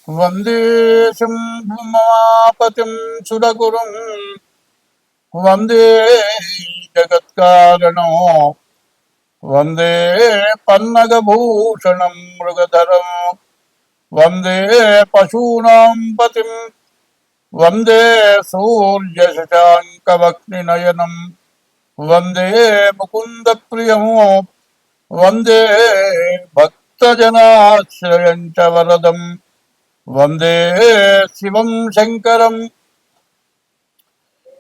వందే శంభుమాపతిం సురగురుం వందే జగత్కారణం వందే పన్నగభూషణం మృగధరం వందే పశూనాం పతిం వందే సూర్యశశాంకవక్నినయనం వందే ముకుందప్రియం వందే భక్తజనాశ్రయం చ వరదం వందే శివం శంకరం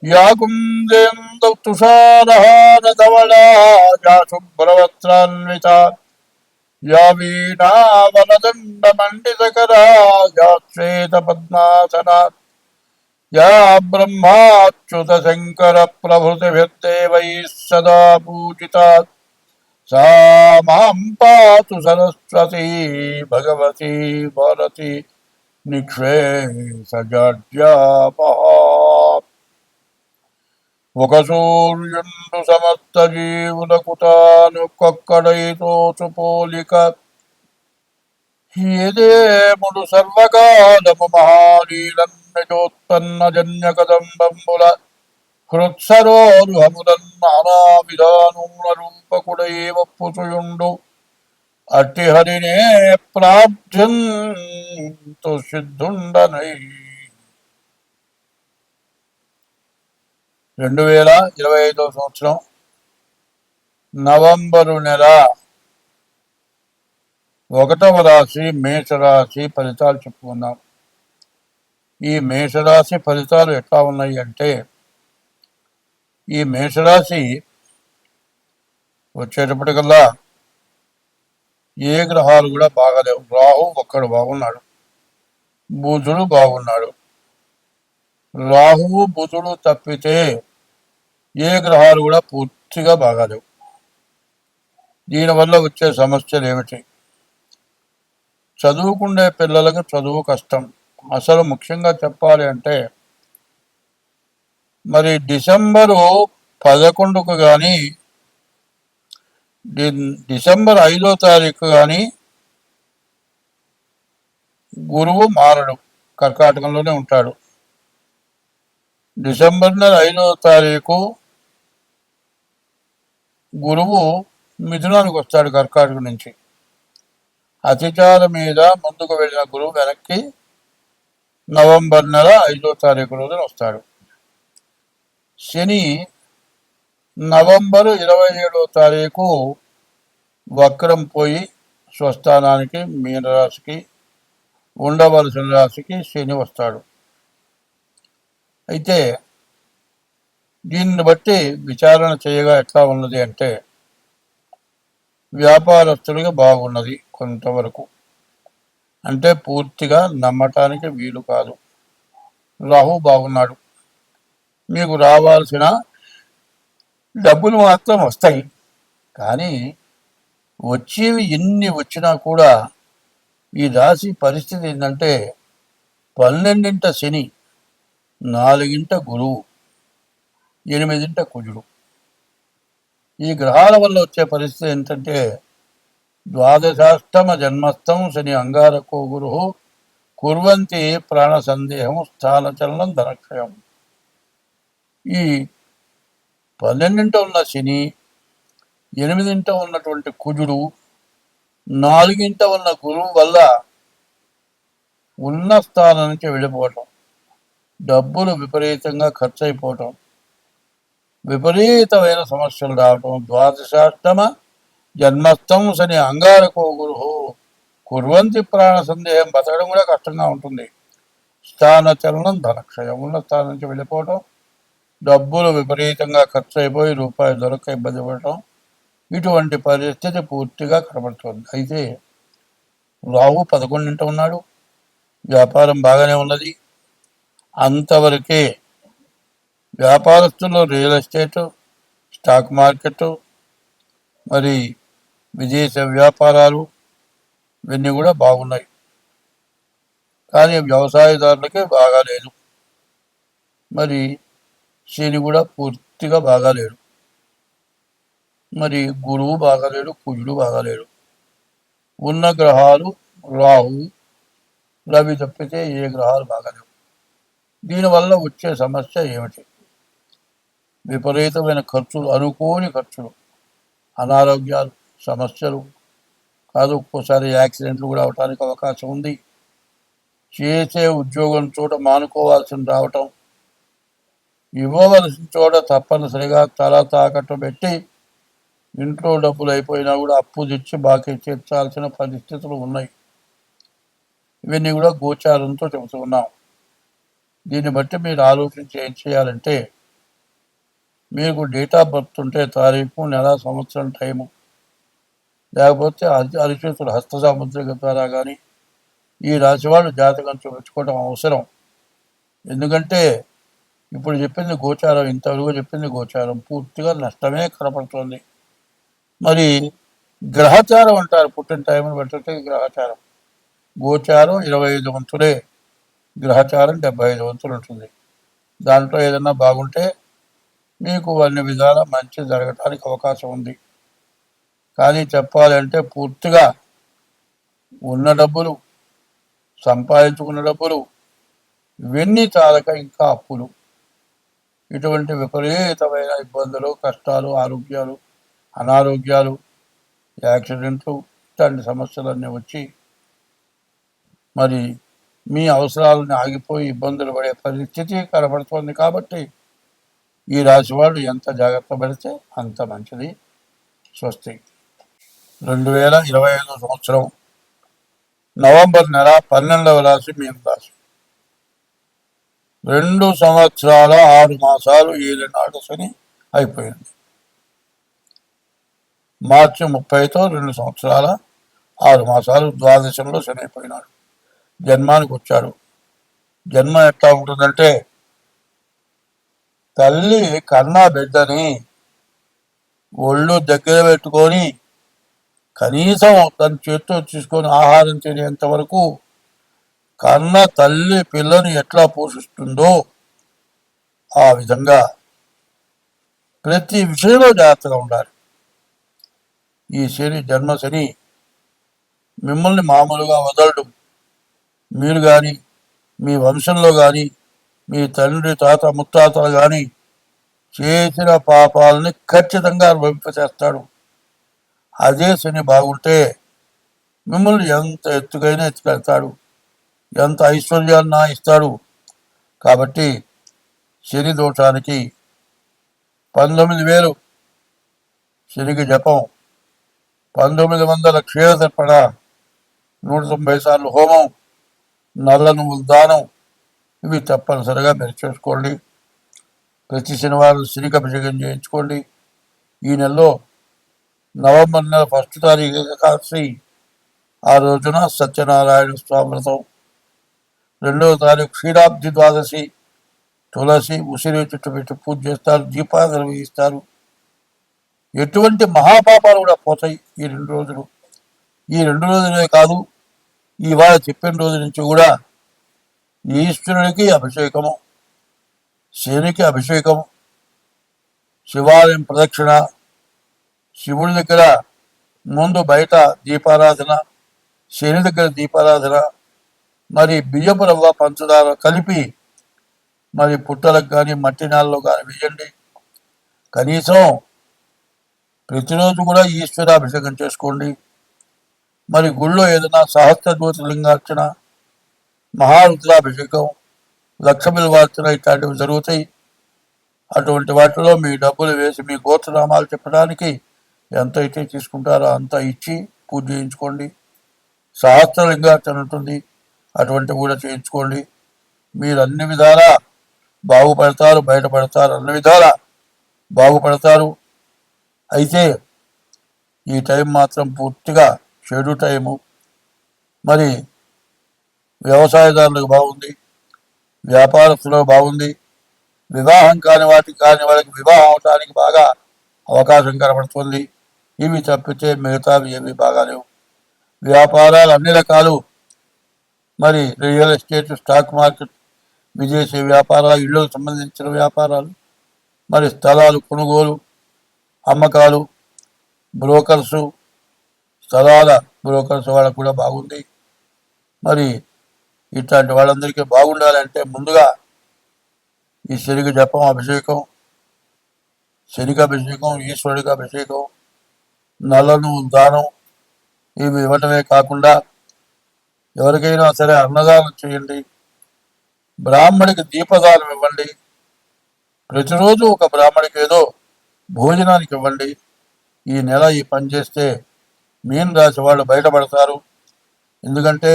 యా కుందేందు తుషారహారధవళా యా శుభ్రవస్త్రాన్వితా యా వీణావనదండమండితకరా యా శ్వేతపద్మాసనా యా బ్రహ్మాచ్యుతశంకర ప్రభృతిభిర్దేవైः సదా పూజితా सा मां पातु सरस्वती भगवती भारती నిక్షేసజాడ్యాపహ ఒక సూర్యుండు సమస్త జీవులకు తానొక్కడైతోచు పోలిక ఏదేముడు సర్వకాలము మహాలీలన్నిజోత్పన్న జన్య కదంబంబుల హృత్సరోరుహములన్ నానా విధానముల రూపకుడై వప్పుచుయుండు అట్టి హరినే ప్రార్థ్యంతు సిద్ధుండనై. 2025 సంవత్సరం నవంబరు నెల 1వ రాశి మేషరాశి ఫలితాలు చెప్పుకుందాం. ఈ మేషరాశి ఫలితాలు ఎట్లా ఉన్నాయి అంటే, ఈ మేషరాశి వచ్చేటప్పటికల్లా ఏ గ్రహాలు కూడా బాగాలేవు. రాహు ఒక్కడు బాగున్నాడు, బుధుడు బాగున్నాడు. రాహువు బుధుడు తప్పితే ఏ గ్రహాలు కూడా పూర్తిగా బాగాలేవు. దీనివల్ల వచ్చే సమస్యలు ఏమిటి? చదువుకునే పిల్లలకు చదువు కష్టం. అసలు ముఖ్యంగా చెప్పాలి అంటే, మరి డిసెంబరు 11కు కానీ డిసెంబర్ 5వ తారీఖు కానీ గురువు మారడు, కర్కాటకంలోనే ఉంటాడు. డిసెంబర్ నెల 5వ తారీఖు గురువు మిథునానికి వస్తాడు కర్కాటకం నుంచి. అతిచార మీద ముందుకు వెళ్ళిన గురువు వెనక్కి నవంబర్ నెల 5వ తారీఖు రోజున వస్తాడు. శని నవంబరు 27వ తారీఖు వక్రం పోయి స్వస్థానానికి మీనరాశికి ఉండవలసిన రాశికి శని వస్తాడు. అయితే దీన్ని బట్టి విచారణ చేయగా ఎట్లా ఉన్నది అంటే, వ్యాపారస్తులుగా బాగున్నది కొంతవరకు, అంటే పూర్తిగా నమ్మటానికి వీలు కాదు. రాహు బాగున్నాడు, మీకు రావాల్సిన డబ్బులు మాత్రం వస్తాయి. కానీ వచ్చేవి ఎన్ని వచ్చినా కూడా ఈ రాశి పరిస్థితి ఏంటంటే, 12ంట శని, 4ంట గురువు, 8ంట కుజుడు. ఈ గ్రహాల వల్ల వచ్చే పరిస్థితి ఏంటంటే, ద్వాదశాష్టమ జన్మస్థం శని అంగారకో గురు కుర్వంతి ప్రాణ సందేహం స్థానచలనం ధనక్షయం. ఈ 12ంట ఉన్న శని, 8ంట ఉన్నటువంటి కుజుడు, 4ంట ఉన్న గురువు వల్ల ఉన్న స్థానం నుంచి వెళ్ళిపోవటం, డబ్బులు విపరీతంగా ఖర్చు అయిపోవటం, విపరీతమైన సమస్యలు రావటం. ద్వాదశాష్టమ జన్మస్థం శని అంగారకో గురు కుర్వంతి ప్రాణ సందేహం, బతకడం కూడా కష్టంగా ఉంటుంది. స్థానచలనం ధనక్షయం, ఉన్న స్థానం నుంచి వెళ్ళిపోవటం, డబ్బులు విపరీతంగా ఖర్చు అయిపోయి రూపాయలు దొరక్క ఇబ్బంది పడటం, ఇటువంటి పరిస్థితి పూర్తిగా కనబడుతుంది. అయితే రాహు 11ంట ఉన్నాడు, వ్యాపారం బాగానే ఉన్నది. అంతవరకే వ్యాపారస్తులు రియల్ ఎస్టేటు, స్టాక్ మార్కెట్, మరి విదేశ వ్యాపారాలు ఇవన్నీ కూడా బాగున్నాయి. కానీ వ్యవసాయదారులకే బాగాలేదు. మరి శని కూడా పూర్తిగా బాగాలేడు, మరి గురువు బాగాలేడు, కుజుడు బాగాలేడు. ఉన్న గ్రహాలు రాహు, రవి తప్పితే ఏ గ్రహాలు బాగలేవు. దీనివల్ల వచ్చే సమస్య ఏమిటి? విపరీతమైన ఖర్చులు, అనుకోని ఖర్చులు, అనారోగ్యాలు, సమస్యలు కాదు, ఒక్కోసారి యాక్సిడెంట్లు కూడా అవడానికి అవకాశం ఉంది. చేసే ఉద్యోగం చోట మానుకోవాల్సిన రావటం, ఇవ్వవలసిన చోట తప్పనిసరిగా తల తాకట్టు పెట్టి ఇంట్లో డబ్బులు అయిపోయినా కూడా అప్పు తెచ్చి బాకీ తీర్చాల్సిన పరిస్థితులు ఉన్నాయి. ఇవన్నీ కూడా గోచారంతో చెబుతున్నాం. దీన్ని బట్టి మీరు ఆలోచించి ఏం చేయాలంటే, మీకు డేట్ ఆఫ్ బర్త్ ఉంటే తారీఖు, నెల, సంవత్సరం, టైము, లేకపోతే అరిచేతుల హస్త సాముద్రిక ద్వారా కానీ ఈ రాశి వాళ్ళు జాతకం చూపించుకోవడం అవసరం. ఎందుకంటే ఇప్పుడు చెప్పింది గోచారం, ఇంతవరకు చెప్పింది గోచారం, పూర్తిగా నష్టమే కనపడుతుంది. మరి గ్రహచారం అంటారు, పుట్టిన టైంని బట్టి గ్రహచారం. గోచారం 25 వంతులే, గ్రహచారం 75 వంతులు ఉంటుంది. దాంట్లో ఏదన్నా బాగుంటే మీకు అన్ని విధాల మంచి జరగటానికి అవకాశం ఉంది. కానీ చెప్పాలంటే పూర్తిగా ఉన్న డబ్బులు, సంపాదించుకున్న డబ్బులు, ఇవన్నీ చాలక ఇంకా అప్పులు, ఇటువంటి విపరీతమైన ఇబ్బందులు, కష్టాలు, ఆరోగ్యాలు, అనారోగ్యాలు, యాక్సిడెంట్లు, ఇట్లాంటి సమస్యలన్నీ వచ్చి మరి మీ అవసరాలను ఆగిపోయి ఇబ్బందులు పడే పరిస్థితి కనబడుతోంది. కాబట్టి ఈ రాశి వాళ్ళు ఎంత జాగ్రత్త పడితే అంత మంచిది. స్వస్తి. 2025 సంవత్సరం నవంబర్ నెల 12వ రాశి మీన రాశి. 2 సంవత్సరాల 6 మాసాలు ఏలినాడు శని అయిపోయింది. మార్చి 30తో 2 సంవత్సరాల 6 మాసాలు ద్వాదశంలో శని అయిపోయినాడు. జన్మానికి వచ్చాడు. జన్మ ఎట్లా ఉంటుందంటే, తల్లి కన్నా బిడ్డని ఒళ్ళు దగ్గర పెట్టుకొని కనీసం తన చేత్తో తీసుకొని ఆహారం తినేంత వరకు కన్న తల్లి పిల్లని ఎట్లా పోషిస్తుందో ఆ విధంగా ప్రతి విషయంలో జాగ్రత్తగా ఉండాలి. ఈ శని, జన్మ శని మిమ్మల్ని మామూలుగా వదలడు. మీరు కానీ, మీ వంశంలో కానీ, మీ తండ్రి, తాత, ముత్తాతలు కానీ చేసిన పాపాలని ఖచ్చితంగా అనుభవింపచేస్తాడు. అదే శని బాగుంటే మిమ్మల్ని ఎంత ఎత్తుకైనా ఎత్తుకెళ్తాడు, ఎంత ఐశ్వర్యాన్ని ఇస్తాడు. కాబట్టి శని దోషానికి 19,000 శనికి జపం, 1900 క్షీరతర్పణ, 190 సార్లు హోమం, నల్ల నువ్వుల దానం, ఇవి తప్పనిసరిగా మీరు చేసుకోండి. ప్రతి శనివారం శనికి అభిషేకం చేయించుకోండి. ఈ నెలలో నవంబర్ నెల 1వ తారీఖు ఏకాదశి, ఆ రోజున సత్యనారాయణ స్వామి వ్రతం, 2వ తారీఖు క్షీరాబ్ది ద్వాదశి, తులసి ఉసిరి చెట్టు పెట్టి పూజ చేస్తారు, దీపాలు వేయిస్తారు. ఎటువంటి మహాపాపాలు కూడా పోతాయి ఈ 2 రోజులు. ఈ 2 రోజులే కాదు, ఇవాళ చెప్పిన రోజు నుంచి కూడా ఈశ్వరునికి అభిషేకము, శనికి అభిషేకము, శివాలయం ప్రదక్షిణ, శివుడి దగ్గర ముందు బయట దీపారాధన, శని దగ్గర దీపారాధన, మరి బియ్యపు రవ్వ పంచదార కలిపి మరి పుట్టలకు కానీ మట్టి నేలలో కానీ వేయండి. కనీసం ప్రతిరోజు కూడా ఈశ్వరాభిషేకం చేసుకోండి. మరి గుళ్ళో ఏదైనా సహస్ర జ్యోతిర్లింగార్చన, మహారుద్రాభిషేకం, లక్ష బిల్వార్చన ఇట్లాంటివి జరుగుతాయి. అటువంటి వాటిలో మీ డబ్బులు వేసి మీ గోత్రనామాలు చెప్పడానికి ఎంత అయితే తీసుకుంటారో అంత ఇచ్చి పూజ చేయించుకోండి. సహస్రలింగార్చన ఉంటుంది, అటువంటి కూడా చేయించుకోండి. మీరు అన్ని విధాలా బాగుపడతారు, బయటపడతారు, అన్ని విధాలా బాగుపడతారు. అయితే ఈ టైం మాత్రం పూర్తిగా చెడు టైము. మరి వ్యవసాయదారులకు బాగుంది, వ్యాపారస్తులకు బాగుంది, వివాహం కాని వాళ్ళకి వివాహం అవడానికి బాగా అవకాశం కనబడుతుంది. ఇవి తప్పితే మిగతావి ఏవి బాగాలేవు. వ్యాపారాలు అన్ని రకాలు, మరి రియల్ ఎస్టేట్, స్టాక్ మార్కెట్, విదేశీ వ్యాపారాలు, ఇళ్లకు సంబంధించిన వ్యాపారాలు, మరి స్థలాలు కొనుగోలు, అమ్మకాలు, బ్రోకర్సు, స్థలాల బ్రోకర్స్ వాళ్ళకు కూడా బాగుంది. మరి ఇట్లాంటి వాళ్ళందరికీ బాగుండాలంటే ముందుగా ఈ శనికి జపం అభిషేకం, శనికి అభిషేకం, ఈశ్వరుడికి అభిషేకం, నల్లను దానం ఇవి ఇవ్వటమే కాకుండా ఎవరికైనా సరే అన్నదానం చేయండి, బ్రాహ్మడికి దీపదానం ఇవ్వండి, ప్రతిరోజు ఒక బ్రాహ్మడికి ఏదో భోజనానికి ఇవ్వండి. ఈ నెల ఈ పని చేస్తే మీన రాశి వాళ్ళు బయటపడతారు. ఎందుకంటే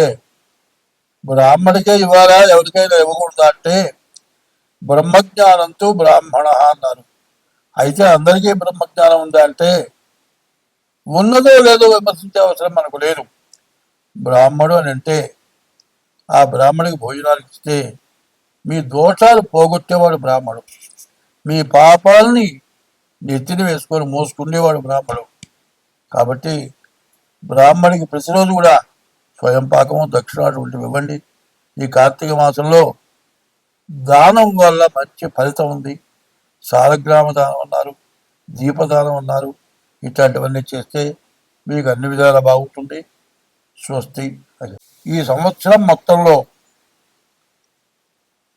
బ్రాహ్మడికే ఇవ్వాలా, ఎవరికైనా ఇవ్వకూడదా అంటే బ్రహ్మజ్ఞానంతో బ్రాహ్మణ అన్నారు. అయితే అందరికీ బ్రహ్మజ్ఞానం ఉందా అంటే ఉన్నదో లేదో విమర్శించే అవసరం మనకు లేదు. బ్రాహ్మడు అని అంటే ఆ బ్రాహ్మడికి భోజనాలు ఇస్తే మీ దోషాలు పోగొట్టేవాడు బ్రాహ్మడు, మీ పాపాలని నెత్తిని వేసుకొని మోసుకునేవాడు బ్రాహ్మడు. కాబట్టి బ్రాహ్మడికి ప్రతిరోజు కూడా స్వయం పాకము దక్షిణాటువంటివి ఇవ్వండి. ఈ కార్తీక మాసంలో దానం వల్ల మంచి ఫలితం ఉంది. సాలగ్రామ దానం అన్నారు, దీపదానం అన్నారు. ఇట్లాంటివన్నీ చేస్తే మీకు అన్ని విధాలా బాగుంటుంది. స్వస్తి. ఈ సంవత్సరం మొత్తంలో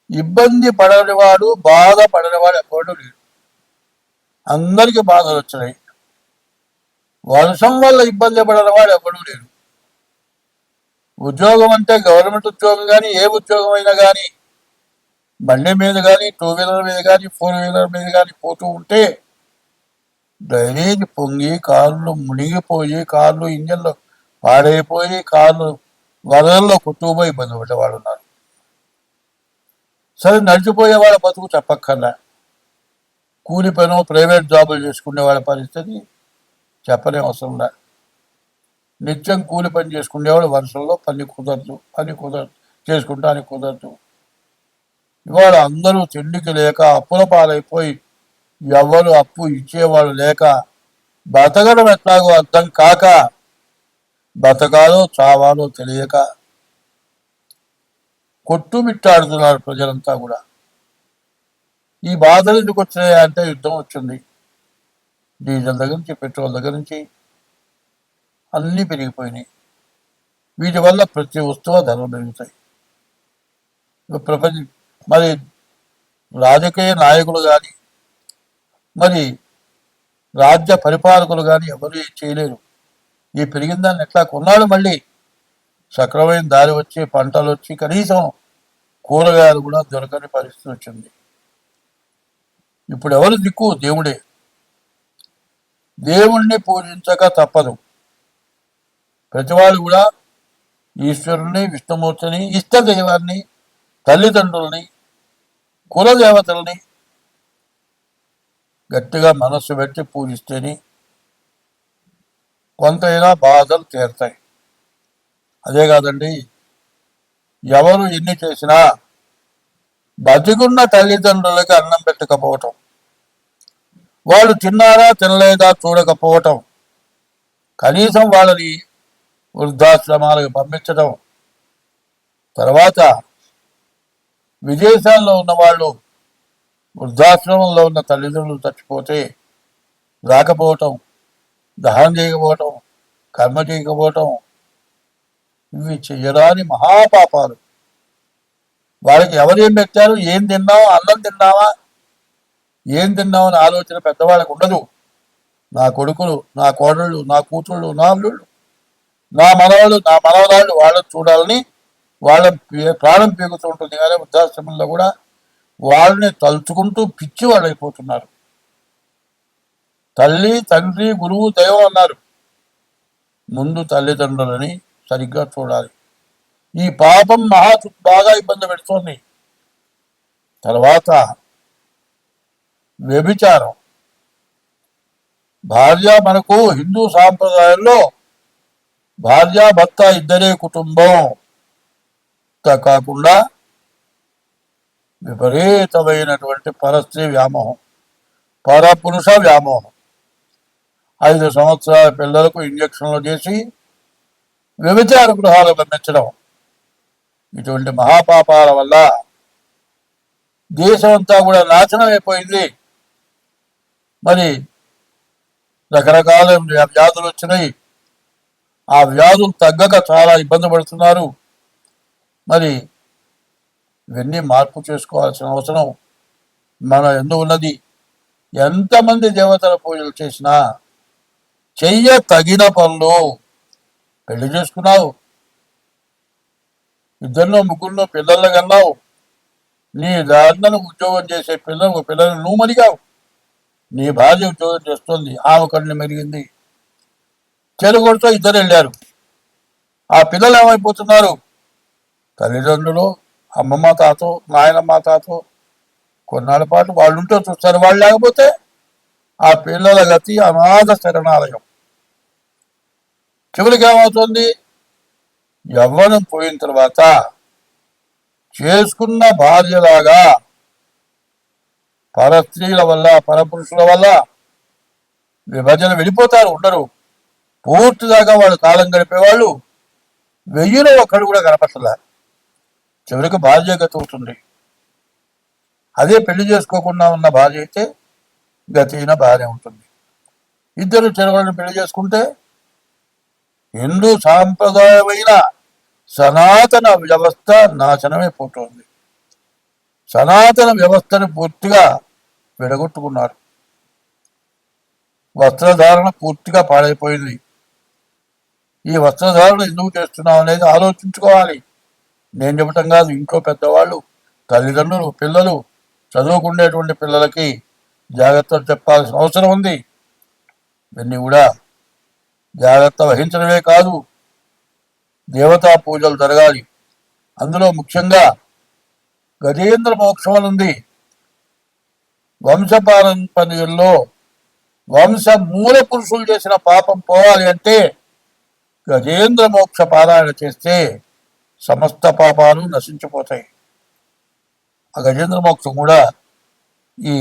ఇబ్బంది పడనివాడు, బాధపడనివాడు ఎప్పుడు లేడు. అందరికీ బాధలు వచ్చినాయి. వర్షం వల్ల ఇబ్బంది పడనివాడు ఎప్పుడూ లేడు. ఉద్యోగం అంటే గవర్నమెంట్ ఉద్యోగం కానీ ఏ ఉద్యోగం అయినా కానీ బండి మీద కానీ, టూ వీలర్ మీద కానీ, ఫోర్ వీలర్ మీద కానీ పోతూ ఉంటే డ్రైనేజ్ పొంగి కార్లు మునిగిపోయి, కార్లు ఇంజన్లు పాడైపోయి, కార్లు వరదల్లో కొట్టుకుపోయి ఇబ్బంది పడ్డవాళ్ళు ఉన్నారు. సరే నడిచిపోయే వాళ్ళ బతుకు చెప్పక్కర్లా. కూలి పను ప్రైవేట్ జాబులు చేసుకునే వాళ్ళ పరిస్థితి చెప్పనే అవసరం లే. నిత్యం కూలి పని చేసుకునేవాడు వర్షంలో పని కుదరదు చేసుకుంటానికి కుదరదు. ఇవాళ అందరూ తిండికి లేక అప్పుల పాలైపోయి ఎవరు అప్పు ఇచ్చేవాళ్ళు లేక బతకడం ఎట్లాగో అర్థం కాక బతకాలో చావాలో తెలియక కొట్టుమిట్టాడుతున్నారు ప్రజలంతా కూడా. ఈ బాధలు ఎందుకు వచ్చినాయి అంటే యుద్ధం వచ్చింది. డీజిల్ దగ్గర నుంచి, పెట్రోల్ దగ్గర నుంచి అన్నీ పెరిగిపోయినాయి. వీటి వల్ల ప్రతి వస్తువు ధరలు పెరుగుతాయి. మరి రాజకీయ నాయకులు కానీ, మరి రాజ్య పరిపాలకులు కానీ ఎవరు చేయలేరు. ఈ పెరిగిన దాన్ని ఎట్లా కొన్నాళ్ళు మళ్ళీ సక్రమైన దారి వచ్చి పంటలు వచ్చి కనీసం కూరగాయలు కూడా దొరకని పరిస్థితి వచ్చింది. ఇప్పుడు ఎవరు దిక్కు? దేవుడే. దేవుణ్ణి పూజించక తప్పదు. ప్రతివాళ్ళు కూడా ఈశ్వరుణ్ణి, విష్ణుమూర్తిని, ఇష్ట దైవాన్ని, తల్లిదండ్రుల్ని, కులదేవతల్ని గట్టిగా మనస్సు పెట్టి పూజిస్తేనే కొంతైనా బాధలు తీరుతాయి. అదే కాదండి, ఎవరు ఎన్ని చేసినా బతికున్న తల్లిదండ్రులకి అన్నం పెట్టకపోవటం, వాళ్ళు తిన్నారా తినలేదా చూడకపోవటం, కనీసం వాళ్ళని వృద్ధాశ్రమాలకు పంపించడం, తర్వాత విదేశాల్లో ఉన్న వాళ్ళు వృద్ధాశ్రమంలో ఉన్న తల్లిదండ్రులు చచ్చిపోతే రాకపోవటం, దహనం చేయకపోవటం, కర్మ చేయకపోవటం, ఇవి చెయ్యరాని మహాపాపాలు. వాళ్ళకి ఎవరేం పెట్టారు, ఏం తిన్నావా, అన్నం తిన్నావా, ఏం తిన్నామని ఆలోచన పెద్దవాళ్ళకు ఉండదు. నా కొడుకులు, నా కోడళ్ళు, నా కూతుళ్ళు, నా అల్లుళ్ళు, నా మనవాళ్ళు, నా మనవరాళ్ళు వాళ్ళని చూడాలని వాళ్ళ ప్రాణం పీగుతూ ఉంటుంది. కానీ వృద్ధాశ్రమంలో కూడా వాళ్ళని తలుచుకుంటూ పిచ్చి వాళ్ళు అయిపోతున్నారు. తల్లి, తండ్రి, గురువు, దైవం అన్నారు. ముందు తల్లిదండ్రులని సరిగ్గా చూడాలి. ఈ పాపం బాగా ఇబ్బంది పెడుతోంది. తర్వాత వ్యభిచారం. భార్య, మనకు హిందూ సాంప్రదాయంలో భార్యాభర్త ఇద్దరే కుటుంబం కాకుండా విపరీతమైనటువంటి పరస్త్రీ వ్యామోహం, పరపురుష వ్యామోహం. 5 సంవత్సరాల పిల్లలకు ఇంజక్షన్లు చేసి వ్యభిచార గృహాలు పంపించడం, ఇటువంటి మహాపాపాల వల్ల దేశం అంతా కూడా నాశనం అయిపోయింది. మరి రకరకాల వ్యాధులు వచ్చినాయి. ఆ వ్యాధులు తగ్గక చాలా ఇబ్బంది పడుతున్నారు. మరి ఇవన్నీ మార్పు చేసుకోవాల్సిన అవసరం మన ఎందుకు ఉన్నది. ఎంతమంది దేవతల పూజలు చేసినా చెయ్య తగిన పనులు. పెళ్లి చేసుకున్నావు, ఇద్దరిలో ముగ్గురులో పిల్లలు కన్నావు, నీ దారిన ఉద్యోగం చేసే పిల్లలు నువ్వు మరిగావు, నీ భార్య ఉద్యోగం చేస్తుంది, ఆమె కన్ను మెరిగింది, చెరుగొడుతో ఇద్దరు వెళ్ళారు. ఆ పిల్లలు ఏమైపోతున్నారు? తల్లిదండ్రులు, అమ్మమ్మ తాతో నాయనమ్మ తాతో కొన్నాళ్ళ పాటు వాళ్ళు ఉంటూ చూస్తారు. వాళ్ళు లేకపోతే ఆ పిల్లల గతి అనాథ శరణాలయం. చివరికి ఏమవుతుంది? యవ్వనం పోయిన తర్వాత చేసుకున్న భార్యలాగా పరస్త్రీల వల్ల పరపురుషుల వల్ల విభజన వెళ్ళిపోతారు, ఉండరు. పూర్తిదాకా వాళ్ళు కాలం గడిపేవాళ్ళు 1000లో ఒక్కడు కూడా కనపట్టలే. చివరికి భార్య గతి అవుతుంది. అదే పెళ్లి చేసుకోకుండా ఉన్న భార్య అయితే గతిన భార్య ఉంటుంది. ఇద్దరు చెరవలను పెళ్లి చేసుకుంటే హిందూ సాంప్రదాయమైన సనాతన వ్యవస్థ నాశనమైపోతుంది. సనాతన వ్యవస్థను పూర్తిగా విడగొట్టుకున్నారు. వస్త్రధారణ పూర్తిగా పాడైపోయింది. ఈ వస్త్రధారణ ఎందుకు చేస్తున్నాం అనేది ఆలోచించుకోవాలి. నేను చెప్పటం కాదు, ఇంట్లో పెద్దవాళ్ళు, తల్లిదండ్రులు, పిల్లలు, చదువుకునేటువంటి పిల్లలకి జాగ్రత్తలు చెప్పాల్సిన అవసరం ఉంది. ఇవన్నీ కూడా జాగ్రత్త వహించడమే కాదు, దేవతా పూజలు జరగాలి. అందులో ముఖ్యంగా గజేంద్ర మోక్షం ఉంది. వంశపారంపర్యంలో వంశ మూల పురుషులు చేసిన పాపం పోవాలి అంటే గజేంద్ర మోక్ష పారాయణ చేస్తే సమస్త పాపాలు నశించిపోతాయి. ఆ గజేంద్ర మోక్షం కూడా ఈ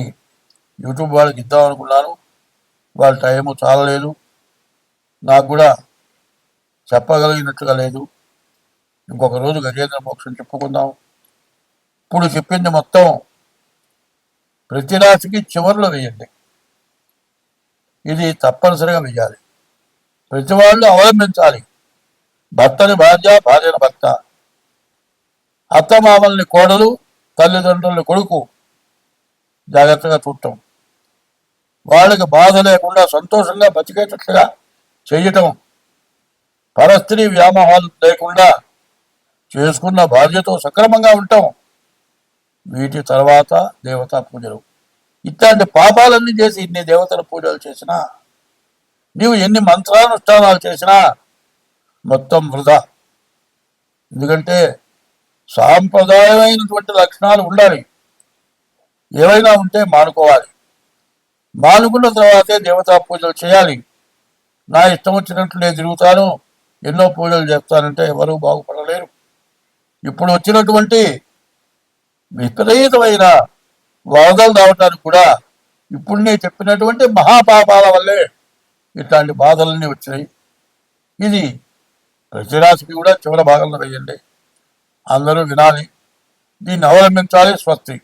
యూట్యూబ్ వాళ్ళకి ఇద్దాం అనుకున్నాను. వాళ్ళ టైము చాలలేదు, నాకు కూడా చెప్పగలిగినట్టుగా లేదు. ఇంకొక రోజు గజేంద్ర మోక్షం చెప్పుకుందాం. ఇప్పుడు చెప్పింది మొత్తం ప్రతి రాశికి చివరిలో వేయండి. ఇది తప్పనిసరిగా వేయాలి. ప్రతి వాళ్ళు అవలంబించాలి. భర్తని భార్య, భార్యను భర్త, అత్తమామల్ని కోడలు, తల్లిదండ్రుల్ని కొడుకు జాగ్రత్తగా చూడటం, వాళ్ళకి బాధ లేకుండా సంతోషంగా బతికేటట్లుగా చేయటం, పరస్త్రీ వ్యామోహాలు లేకుండా చేసుకున్న భార్యతో సక్రమంగా ఉండటం. వీటి తర్వాత దేవతా పూజలు. ఇట్లాంటి పాపాలన్నీ చేసి ఇన్ని దేవతల పూజలు చేసినా, నీవు ఎన్ని మంత్రానుష్ఠానాలు చేసినా మొత్తం వృధా. ఎందుకంటే సాంప్రదాయమైనటువంటి లక్షణాలు ఉండాలి. ఏవైనా ఉంటే మానుకోవాలి. మానుకున్న తర్వాతే దేవతా పూజలు చేయాలి. నా ఇష్టం వచ్చినట్లు నేను తిరుగుతాను, ఎన్నో పూజలు చేస్తానంటే ఎవరూ బాగుపడలేరు. ఇప్పుడు వచ్చినటువంటి విపరీతమైన వరదలు రావటానికి కూడా ఇప్పుడు నేను చెప్పినటువంటి మహాపాపాల వల్లే ఇట్లాంటి బాధలన్నీ వచ్చినాయి. ఇది ప్రతిరాశికి కూడా చివరి భాగంలో వేయండి. అందరూ వినాలి, దీన్ని అవలంబించాలి. స్వస్తి.